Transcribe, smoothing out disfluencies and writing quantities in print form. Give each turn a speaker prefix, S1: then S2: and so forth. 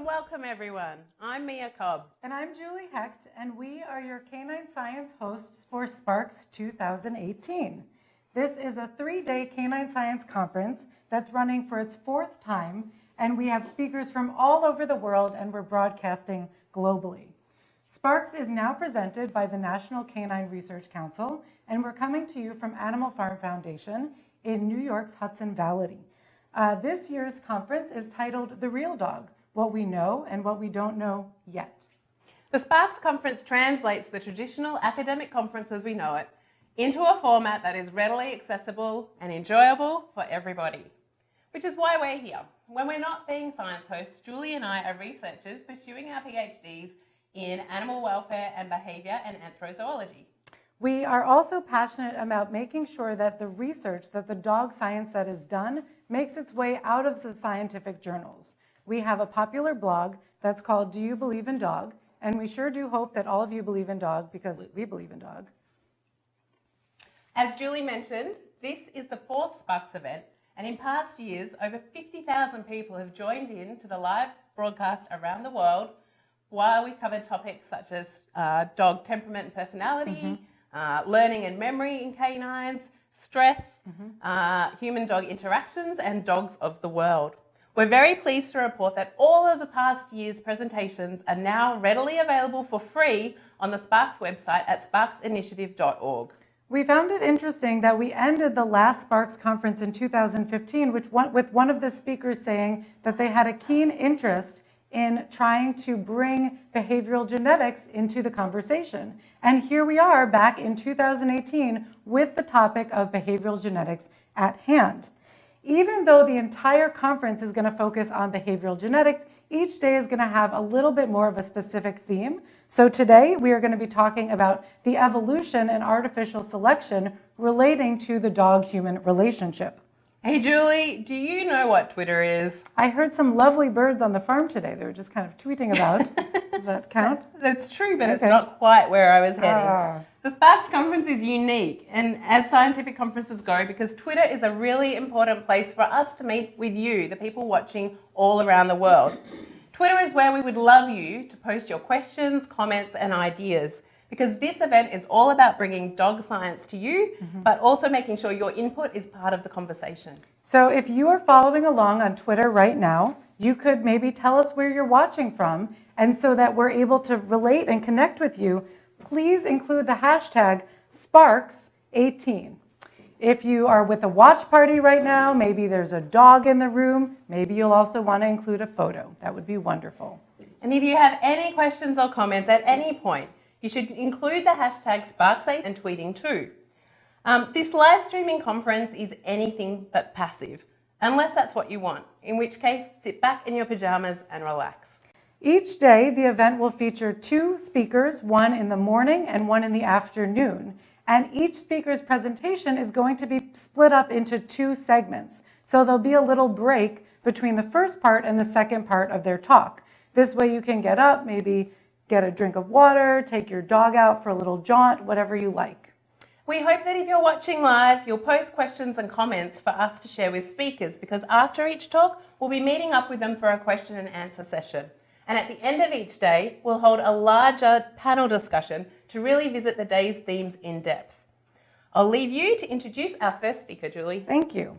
S1: and welcome everyone. I'm Mia Cobb.
S2: And I'm Julie Hecht, and we are your Canine Science hosts for SPARCS 2018. This is a 3-day Canine Science conference that's running for its 4th time, and we have speakers from all over the world, and we're broadcasting globally. SPARCS is now presented by the National Canine Research Council, and we're coming to you from Animal Farm Foundation in New York's Hudson Valley. This year's conference is titled The Real Dog, What We Know and What We Don't Know Yet.
S1: The SPARCS conference translates the traditional academic conference as we know it into a format that is readily accessible and enjoyable for everybody, which is why we're here. When we're not being science hosts, Julie and I are researchers pursuing our PhDs in animal welfare and behaviour and anthrozoology.
S2: We are also passionate about making sure that the research, that the dog science that is done, makes its way out of the scientific journals. We have a popular blog that's called Do You Believe in Dog? And we sure do hope that all of you believe in dog because we believe in dog.
S1: As Julie mentioned, this is the 4th SPARCS event, and in past years, over 50,000 people have joined in to the live broadcast around the world while we covered topics such as dog temperament and personality, learning and memory in canines, stress, human-dog interactions, and dogs of the world. We're very pleased to report that all of the past year's presentations are now readily available for free on the SPARCS website at sparksinitiative.org.
S2: We found it interesting that we ended the last SPARCS conference in 2015 with one of the speakers saying that they had a keen interest in trying to bring behavioral genetics into the conversation. And here we are back in 2018 with the topic of behavioral genetics at hand. Even though the entire conference is going to focus on behavioral genetics, each day is going to have a little bit more of a specific theme. So today we are going to be talking about the evolution and artificial selection relating to the dog-human relationship.
S1: Hey Julie, do you know what Twitter is?
S2: I heard some lovely birds on the farm today. They were just kind of tweeting about. Does that count?
S1: That's true, but It's not quite where I was heading. The SPARCS conference is unique, and as scientific conferences go, because Twitter is a really important place for us to meet with you, the people watching all around the world. Twitter is where we would love you to post your questions, comments, and ideas, because this event is all about bringing dog science to you, but also making sure your input is part of the conversation.
S2: So if you are following along on Twitter right now, you could maybe tell us where you're watching from, and so that we're able to relate and connect with you, please include the hashtag SPARCS18. If you are with a watch party right now, maybe there's a dog in the room, maybe you'll also want to include a photo. That would be wonderful.
S1: And if you have any questions or comments at any point, you should include the hashtag SPARCS8 and tweeting too. This live streaming conference is anything but passive, unless that's what you want, in which case sit back in your pajamas and relax.
S2: Each day, the event will feature 2 speakers, one in the morning and one in the afternoon. And each speaker's presentation is going to be split up into 2 segments. So there'll be a little break between the first part and the second part of their talk. This way you can get up, maybe get a drink of water, take your dog out for a little jaunt, whatever you like.
S1: We hope that if you're watching live, you'll post questions and comments for us to share with speakers, because after each talk, we'll be meeting up with them for a question and answer session. And at the end of each day, we'll hold a larger panel discussion to really visit the day's themes in depth. I'll leave you to introduce our first speaker, Julie.
S2: Thank you.